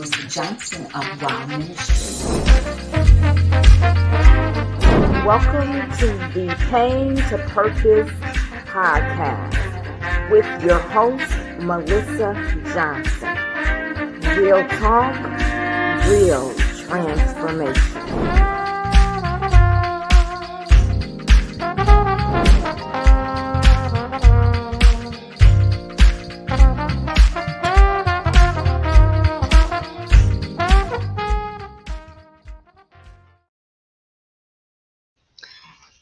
Melissa Johnson of Wow Ministry. Welcome to the Pain to Purpose podcast with your host, Melissa Johnson. Real talk, real transformation.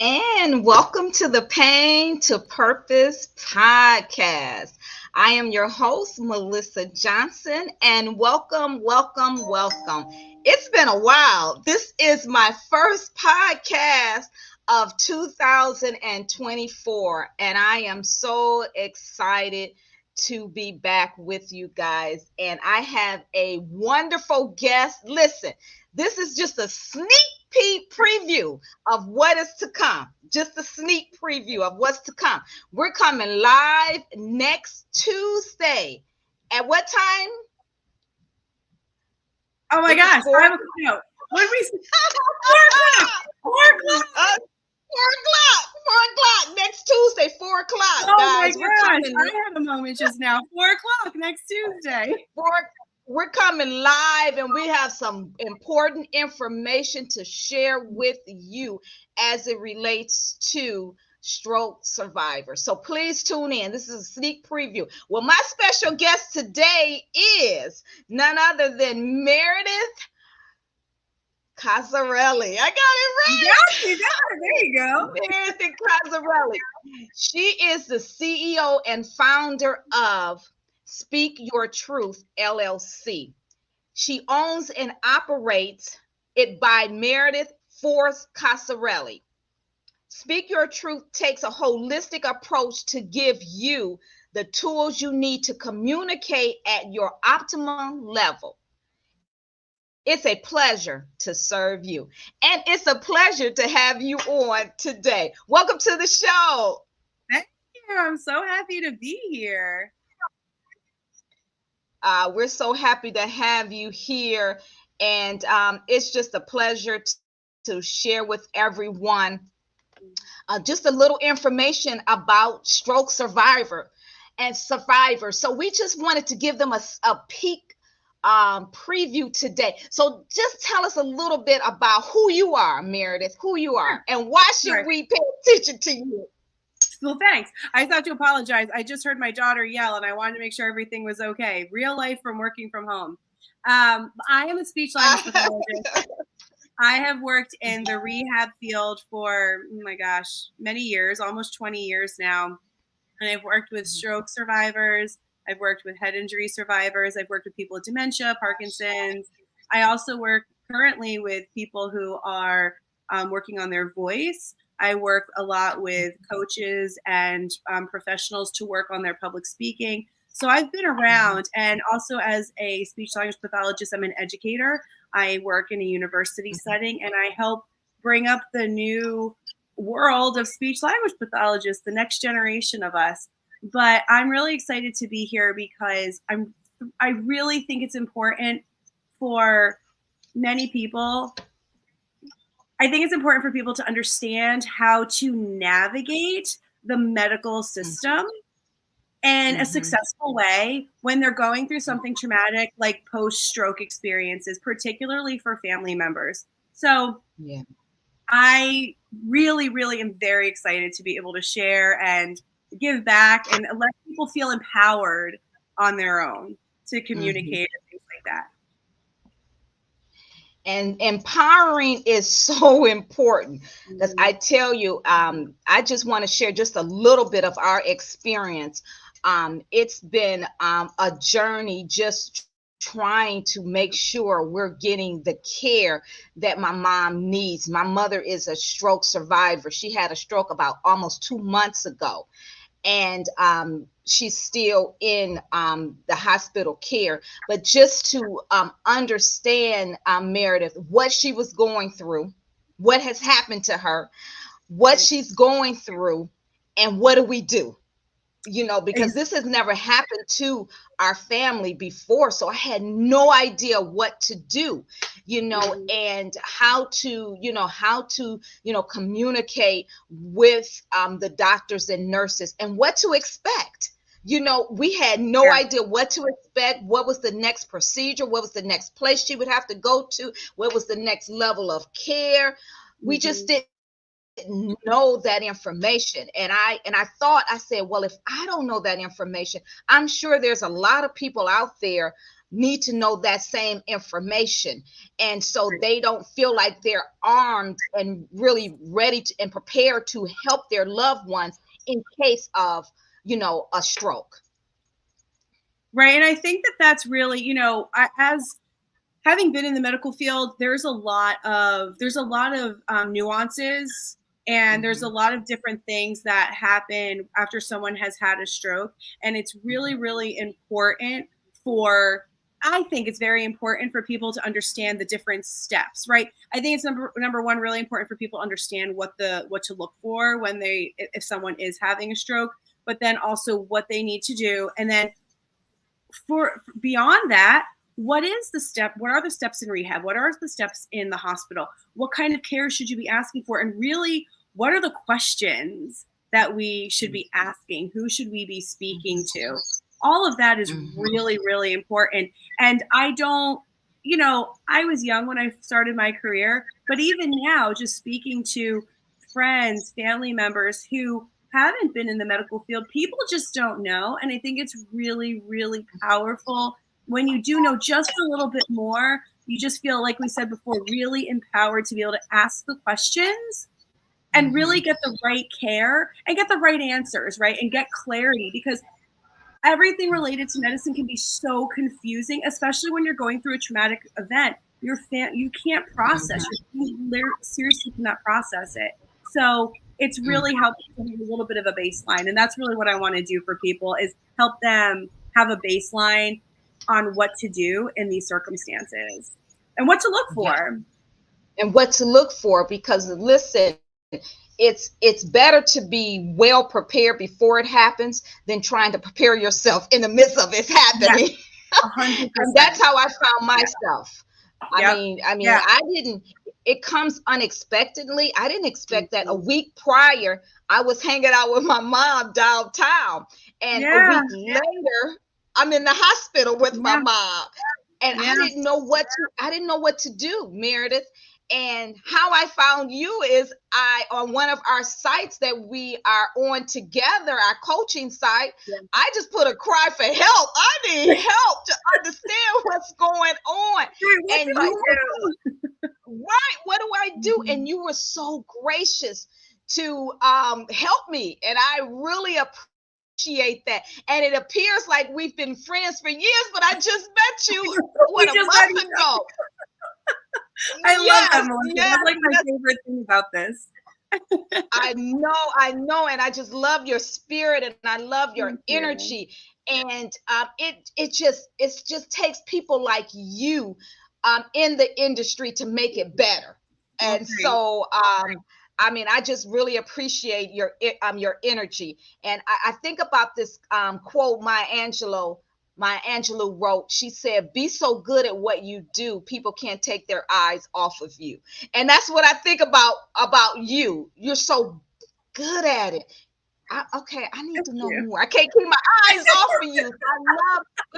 And welcome to the Pain to Purpose podcast. I am your host, Melissa Johnson, and welcome. It's been a while. This is my first podcast of 2024, and I am so excited to be back with you guys. And I have a wonderful guest. Listen, this is just a sneak peek preview of what is to come. Just a sneak preview of what's to come. We're coming live next Tuesday. At what time? Oh my gosh. What did we say? 4 o'clock next Tuesday, 4 o'clock. Oh guys. My gosh. I had a moment just now. 4 o'clock next Tuesday. We're coming live, and we have some important information to share with you as it relates to stroke survivors. So please tune in. This is a sneak preview. Well, my special guest today is none other than Meredith Casarelli. I got it right. Yes, you got it. There you go. Meredith Casarelli. She is the CEO and founder of Speak Your Truth, LLC. She owns and operates it by Meredith Force Casarelli. Speak Your Truth takes a holistic approach to give you the tools you need to communicate at your optimum level. It's a pleasure to serve you, and it's a pleasure to have you on today. Welcome to the show. Thank you. I'm so happy to be here. We're so happy to have you here, and it's just a pleasure to share with everyone just a little information about stroke survivors. So we just wanted to give them a peek preview today. So just tell us a little bit about who you are, Meredith, who you are, and why should we pay attention to you? Well, thanks. I just have to apologize. I just heard my daughter yell, and I wanted to make sure everything was okay. Real life from working from home. I am a speech language pathologist. I have worked in the rehab field for, oh my gosh, many years, almost 20 years now. And I've worked with stroke survivors. I've worked with head injury survivors. I've worked with people with dementia, Parkinson's. I also work currently with people who are working on their voice. I work a lot with coaches and professionals to work on their public speaking. So I've been around, and also as a speech language pathologist, I'm an educator. I work in a university setting, and I help bring up the new world of speech language pathologists, the next generation of us. But I'm really excited to be here because I really think it's important for many people. I think it's important for people to understand how to navigate the medical system in a successful way when they're going through something traumatic like post-stroke experiences, particularly for family members. So I really, really am very excited to be able to share and give back and let people feel empowered on their own to communicate and things like that. And empowering is so important because I tell you, I just want to share just a little bit of our experience. It's been a journey just trying to make sure we're getting the care that my mom needs. My mother is a stroke survivor. She had a stroke about almost 2 months ago. And she's still in the hospital care. But just to understand, Meredith, what she was going through, what has happened to her, what she's going through, and what do we do? because this has never happened to our family before. So I had no idea what to do, and how to communicate with the doctors and nurses and what to expect. We had no idea what to expect. What was the next procedure? What was the next place she would have to go to? What was the next level of care? We just didn't know that information. And I said, well, if I don't know that information, I'm sure there's a lot of people out there need to know that same information. And so they don't feel like they're armed and really ready to, and prepared to help their loved ones in case of, a stroke. Right. And I think that that's really, as having been in the medical field, there's a lot of nuances, and there's a lot of different things that happen after someone has had a stroke. And it's really, really important I think it's very important for people to understand the different steps, right? I think it's number one, really important for people to understand what to look for if someone is having a stroke, but then also what they need to do. And then for beyond that, what are the steps in rehab? What are the steps in the hospital? What kind of care should you be asking for? And really, what are the questions that we should be asking? Who should we be speaking to? All of that is really, really important. And I was young when I started my career, but even now, just speaking to friends, family members who haven't been in the medical field, people just don't know. And I think it's really, really powerful when you do know just a little bit more. You just feel, like we said before, really empowered to be able to ask the questions and really get the right care and get the right answers, right? And get clarity, because everything related to medicine can be so confusing, especially when you're going through a traumatic event. You can't process. You seriously cannot process it. So it's really helpful to have a little bit of a baseline. And that's really what I want to do for people, is help them have a baseline on what to do in these circumstances and what to look for. And what to look for, because listen, it's better to be well prepared before it happens than trying to prepare yourself in the midst of it happening. Yes, and that's how I found myself. I mean, I didn't, it comes unexpectedly. I didn't expect that. A week prior, I was hanging out with my mom downtown, and a week later, I'm in the hospital with my mom. And I didn't know what to do, Meredith. And how I found you is on one of our sites that we are on together, our coaching site, I just put a cry for help. I need help to understand what's going on. What do I do? And you were so gracious to help me. And I really appreciate that. And it appears like we've been friends for years, but I just met you a month ago. I love that, Melissa. That's like my favorite thing about this. I know, and I just love your spirit, and I love your energy, and it just takes people like you in the industry to make it better. And so I just really appreciate your energy. And I think about this quote Maya Angelou wrote. She said, "Be so good at what you do, people can't take their eyes off of you." And that's what I think about you. You're so good at it. I need to know more. I can't keep my eyes off of you.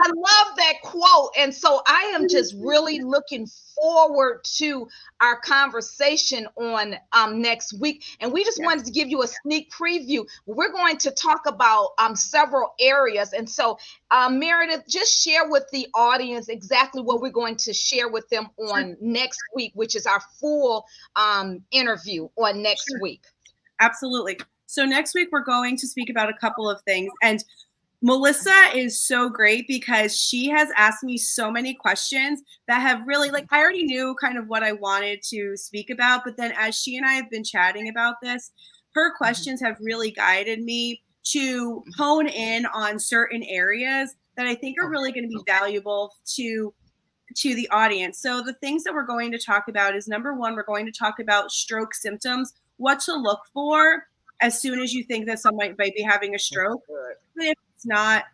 I love that quote. And so I am just really looking forward to our conversation on next week. And we just wanted to give you a sneak preview. We're going to talk about several areas. And so Meredith, just share with the audience exactly what we're going to share with them on next week, which is our full interview on next week. Absolutely. So next week, we're going to speak about a couple of things. And Melissa is so great because she has asked me so many questions that have really, I already knew kind of what I wanted to speak about. But then as she and I have been chatting about this, her questions have really guided me to hone in on certain areas that I think are really going to be valuable to the audience. So the things that we're going to talk about is, number one, we're going to talk about stroke symptoms, what to look for, as soon as you think that someone might be having a stroke, even if it's not,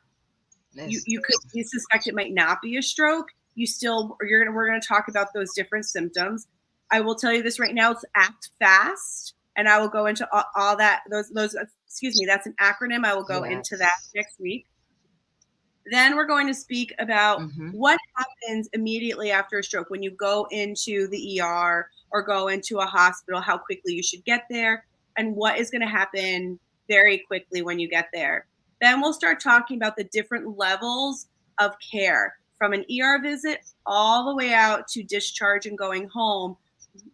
you could suspect it might not be a stroke. We're gonna talk about those different symptoms. I will tell you this right now: it's act fast, and I will go into all that. Those excuse me, that's an acronym. I will go into that next week. Then we're going to speak about what happens immediately after a stroke when you go into the ER or go into a hospital, how quickly you should get there, and what is going to happen very quickly when you get there. Then we'll start talking about the different levels of care from an ER visit all the way out to discharge and going home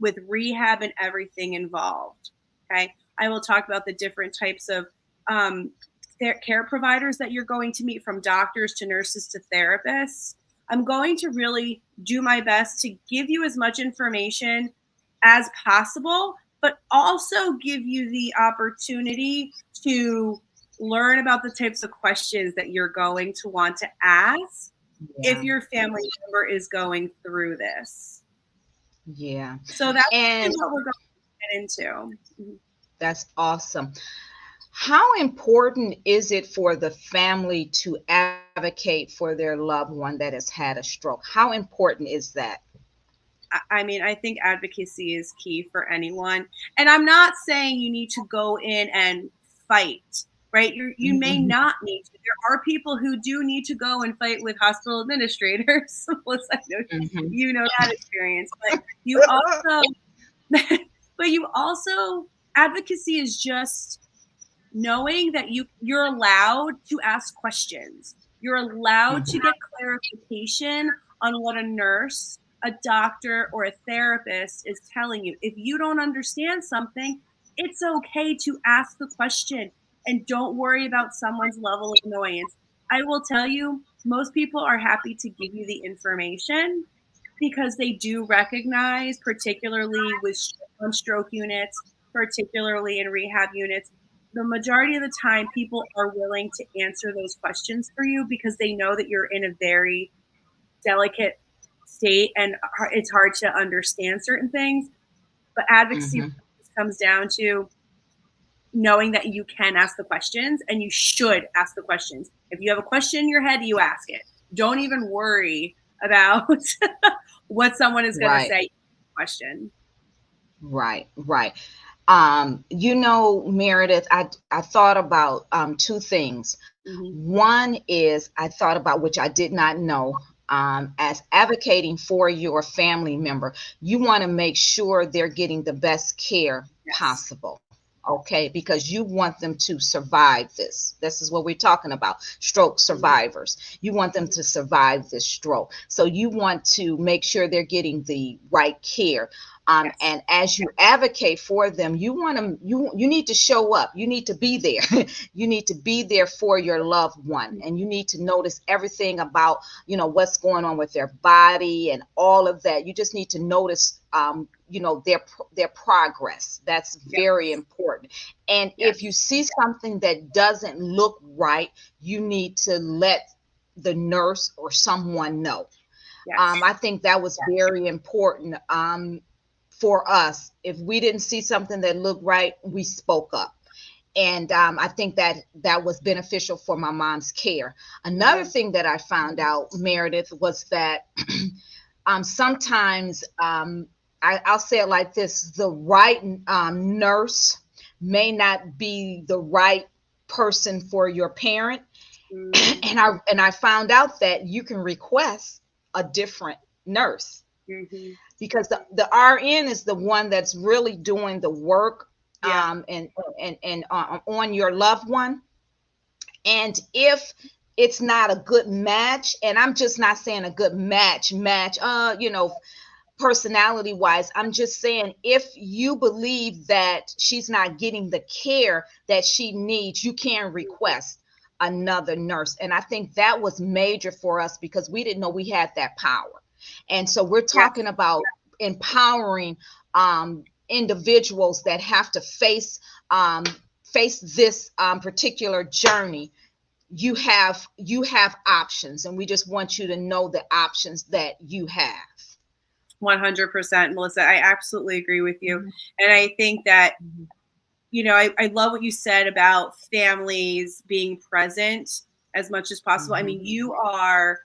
with rehab and everything involved. Okay. I will talk about the different types of care providers that you're going to meet, from doctors to nurses to therapists. I'm going to really do my best to give you as much information as possible, but also give you the opportunity to learn about the types of questions that you're going to want to ask if your family member is going through this. Yeah. So that's what we're going to get into. That's awesome. How important is it for the family to advocate for their loved one that has had a stroke? How important is that? I mean, I think advocacy is key for anyone. And I'm not saying you need to go in and fight, right? You may not need to. There are people who do need to go and fight with hospital administrators. You know that experience. But you also, advocacy is just knowing that you're allowed to ask questions. You're allowed to get clarification on what a nurse, a doctor, or a therapist is telling you. If you don't understand something, it's okay to ask the question, and don't worry about someone's level of annoyance. I will tell you, most people are happy to give you the information because they do recognize, particularly on stroke units, particularly in rehab units, the majority of the time people are willing to answer those questions for you because they know that you're in a very delicate state and it's hard to understand certain things. But advocacy comes down to knowing that you can ask the questions, and you should ask the questions. If you have a question in your head, you ask it. Don't even worry about what someone is going to say. Question. Right. Meredith, I thought about two things. One is I thought about, which I did not know, as advocating for your family member, you want to make sure they're getting the best care possible. Okay, because you want them to survive this. This is what we're talking about, stroke survivors. You want them to survive this stroke. So you want to make sure they're getting the right care. And as you advocate for them, you need to show up. You need to be there. You need to be there for your loved one, and you need to notice everything about, what's going on with their body and all of that. You just need to notice, their progress. That's very important. And if you see something that doesn't look right, you need to let the nurse or someone know. I think that was very important. For us, if we didn't see something that looked right, we spoke up. And I think that was beneficial for my mom's care. Another thing that I found out, Meredith, was that sometimes, I'll say it like this, the right nurse may not be the right person for your parent. And I found out that you can request a different nurse. Because the RN is the one that's really doing the work and on your loved one. And if it's not a good match, and I'm just not saying a good match, personality wise, I'm just saying if you believe that she's not getting the care that she needs, you can request another nurse. And I think that was major for us because we didn't know we had that power. And so we're talking about empowering individuals that have to face this particular journey. You have options, and we just want you to know the options that you have. 100%, Melissa. I absolutely agree with you. And I think that I love what you said about families being present as much as possible. I mean, you are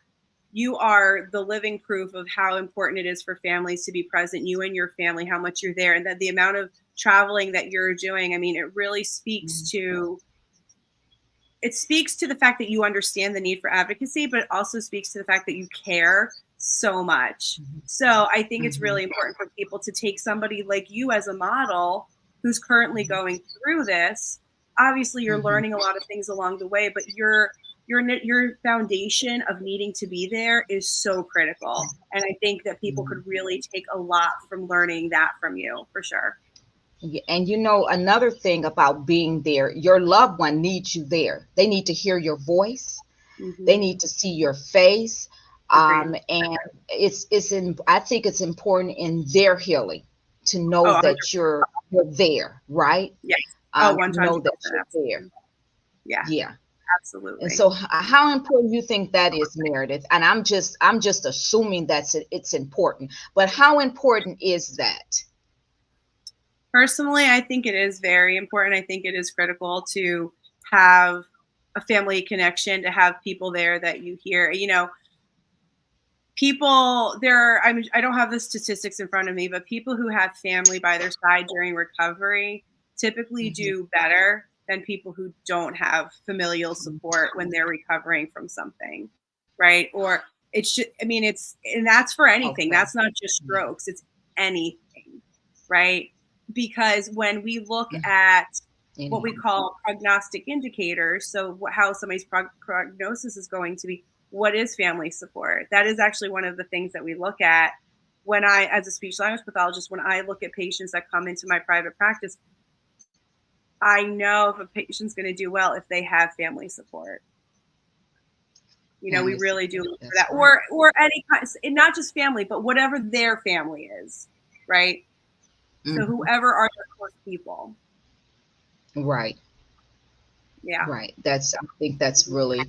the living proof of how important it is for families to be present, you and your family, how much you're there, and that the amount of traveling that you're doing. I mean, it really speaks to the fact that you understand the need for advocacy, but it also speaks to the fact that you care so much. So I think it's really important for people to take somebody like you as a model who's currently going through this. Obviously, you're learning a lot of things along the way, but your foundation of needing to be there is so critical. And I think that people could really take a lot from learning that from you, for sure. And another thing about being there, your loved one needs you there. They need to hear your voice. They need to see your face. And I think it's important in their healing to know that you're there, right? Yes. To know that you're there. Yeah. Absolutely. And so how important you think that is, Meredith? And I'm just assuming it's important, but how important is that? Personally, I think it is very important. I think it is critical to have a family connection, to have people there that you hear. I don't have the statistics in front of me, but people who have family by their side during recovery typically do better than people who don't have familial support when they're recovering from something, right? Or and that's for anything. Okay. That's not just strokes. It's anything, right? Because when we look at what we call prognostic indicators, so how somebody's prognosis is going to be, what is family support? That is actually one of the things that we look at when as a speech language pathologist, when I look at patients that come into my private practice, I know if a patient's going to do well if they have family support. We really do look for that. Right. Or any kind, not just family, but whatever their family is, right? So whoever are the close people. Right. Yeah. Right. I think that's really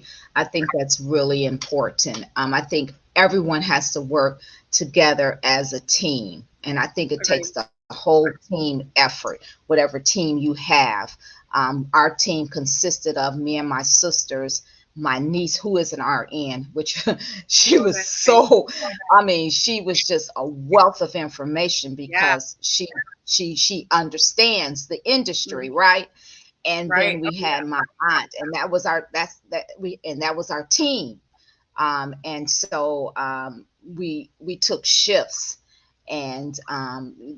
important. I think everyone has to work together as a team. And I think it takes the whole team effort, whatever team you have. Our team consisted of me and my sisters, my niece, who is an RN, which she was she was just a wealth of information because she understands the industry, right? And then we had my aunt, and that was our team. And so we took shifts, and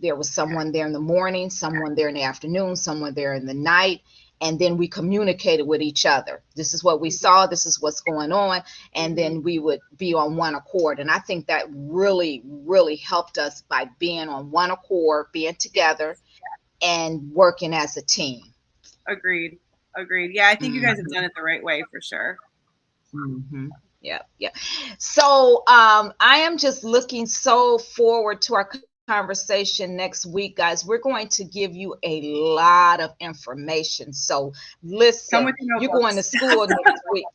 there was someone there in the morning, someone there in the afternoon, someone there in the night. And then we communicated with each other. This is what we saw. This is what's going on. And then we would be on one accord. And I think that really, really helped us by being on one accord, being together and working as a team. Agreed. Yeah, I think you guys have done it the right way for sure. Yeah. So I am just looking so forward to our conversation next week, guys. We're going to give you a lot of information. So listen, you're going to school next week.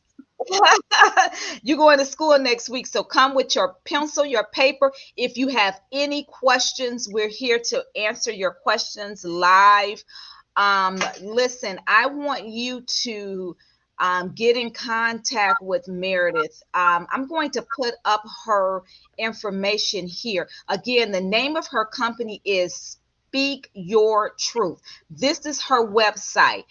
You're going to school next week. So come with your pencil, your paper. If you have any questions, we're here to answer your questions live. Listen, I want you to get in contact with Meredith. I'm going to put up her information here. Again, the name of her company is Speak Your Truth. This is her website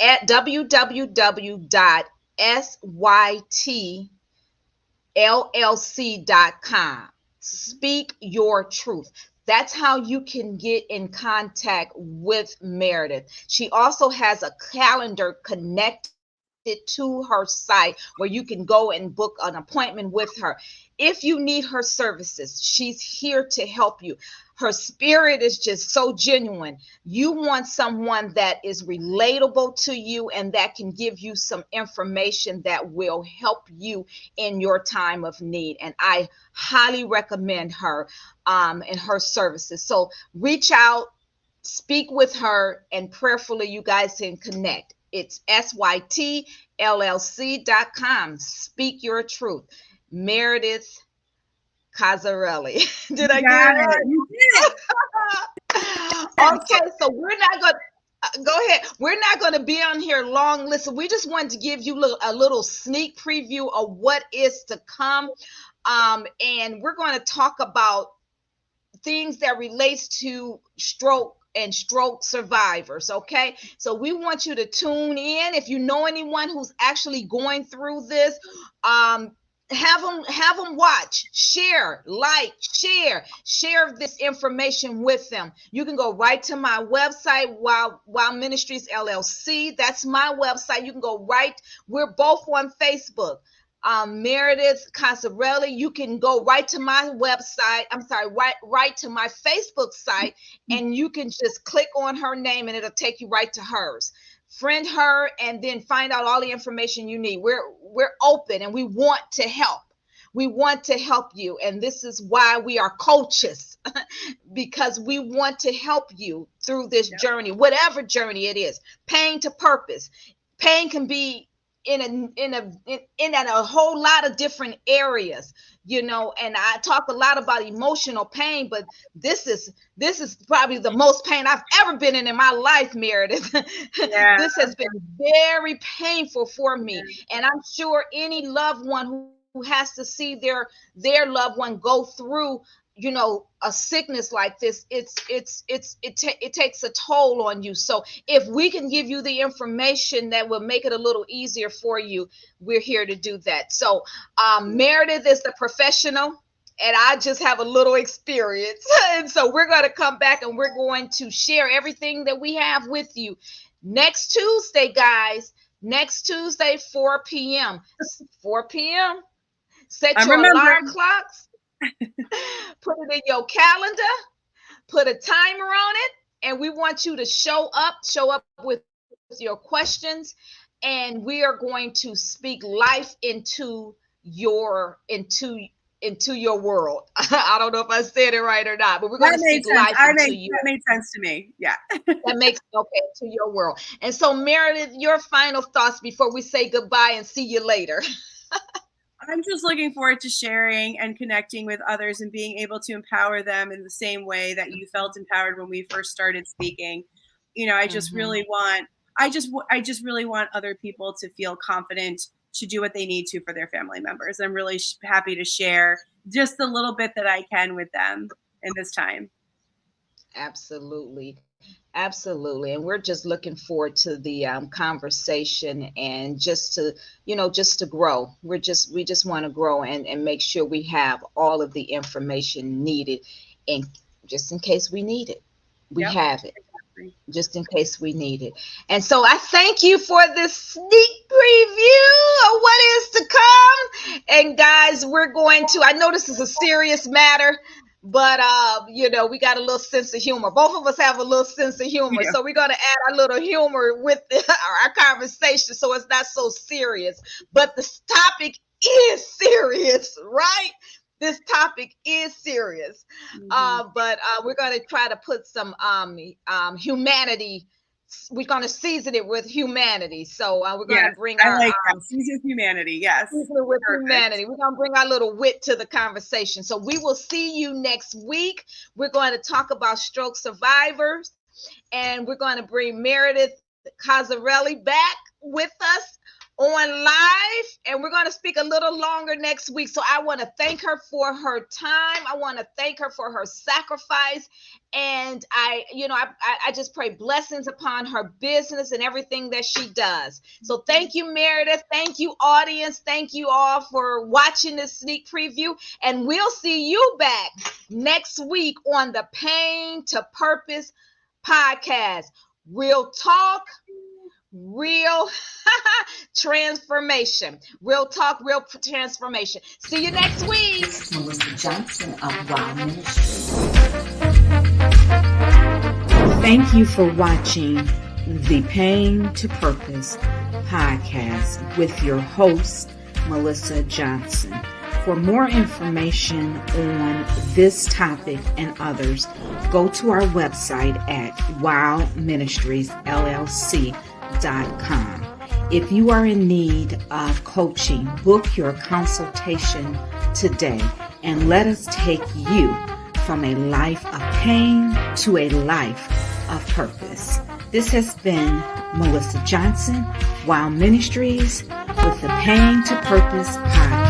at www.sytllc.com. Speak Your Truth. That's how you can get in contact with Meredith. She also has a calendar connected to her site where you can go and book an appointment with her. If you need her services, she's here to help you. Her spirit is just so genuine. You want someone that is relatable to you and that can give you some information that will help you in your time of need. And I highly recommend her and her services. So reach out, speak with her, and prayerfully you guys can connect. It's sytllc.com. Speak Your Truth. Meredith Cazzarelli. Did I get it right? You did. Okay, so we're not going to Go ahead. We're not going to be on here long. Listen, we just wanted to give you a little sneak preview of what is to come. And we're going to talk about things that relates to stroke and stroke survivors. Okay. So we want you to tune in. If you know anyone who's actually going through this, have them watch, share, like, share this information with them. You can go right to my website, Wow Ministries LLC. That's my website. You can go right. We're both on Facebook. Meredith Casarelli, you can go right to my website. I'm sorry, right to my Facebook site, and you can just click on her name and it'll take you right to hers. Friend her and then find out all the information you need. We're open and we want to help. We want to help you. And this is why we are coaches, because we want to help you through this journey, whatever journey it is. Pain to purpose. Pain can be in a whole lot of different areas, you know, and I talk a lot about emotional pain, but this is probably the most pain I've ever been in my life, Meredith. Yeah. This has been very painful for me. Yeah. And I'm sure any loved one who has to see their loved one go through, you know, a sickness like this, it takes a toll on you. So if we can give you the information that will make it a little easier for you, we're here to do that. So Meredith is the professional and I just have a little experience. And so we're going to come back and we're going to share everything that we have with you next Tuesday, guys. Next Tuesday, 4 p.m. 4 p.m. Set your alarm clocks. Put it in your calendar, put a timer on it, and we want you to show up with your questions, and we are going to speak life into your world. I don't know if I said it right or not, but we're going to speak life into you. That made sense to me. Yeah. That makes to your world. And so Meredith, your final thoughts before we say goodbye and see you later. I'm just looking forward to sharing and connecting with others and being able to empower them in the same way that you felt empowered when we first started speaking. You know, I just really want other people to feel confident to do what they need to for their family members. I'm really happy to share just the little bit that I can with them in this time. Absolutely. Absolutely. And we're just looking forward to the conversation and just to grow. We just want to grow and make sure we have all of the information needed, and just in case we need it, we have it. Just in case we need it. And so I thank you for this sneak preview of what is to come. And guys, I know this is a serious matter, but you know, we got a little sense of humor. Both of us have a little sense of humor. Yeah. So we're going to add a little humor with our conversation so it's not so serious. But this topic is serious, right? This topic is serious. But we're going to try to put some humanity. We're going to season it with humanity. So we're going to bring our season humanity. Yes. Season it with humanity. We're going to bring our little wit to the conversation. So we will see you next week. We're going to talk about stroke survivors, and we're going to bring Meredith Casarelli back with us on live, and we're going to speak a little longer next week. So I want to thank her for her time. I want to thank her for her sacrifice. And I just pray blessings upon her business and everything that she does. So thank you, Meredith. Thank you, audience. Thank you all for watching this sneak preview. And we'll see you back next week on the Pain to Purpose podcast. Real talk, real transformation. Real talk, real transformation. See you next week. This is Melissa Johnson of Wow Ministries. Thank you for watching the Pain to Purpose podcast with your host, Melissa Johnson. For more information on this topic and others, go to our website at wowministriesllc.com. If you are in need of coaching, book your consultation today and let us take you from a life of pain to a life of purpose. This has been Melissa Johnson, Wild Ministries, with the Pain to Purpose podcast.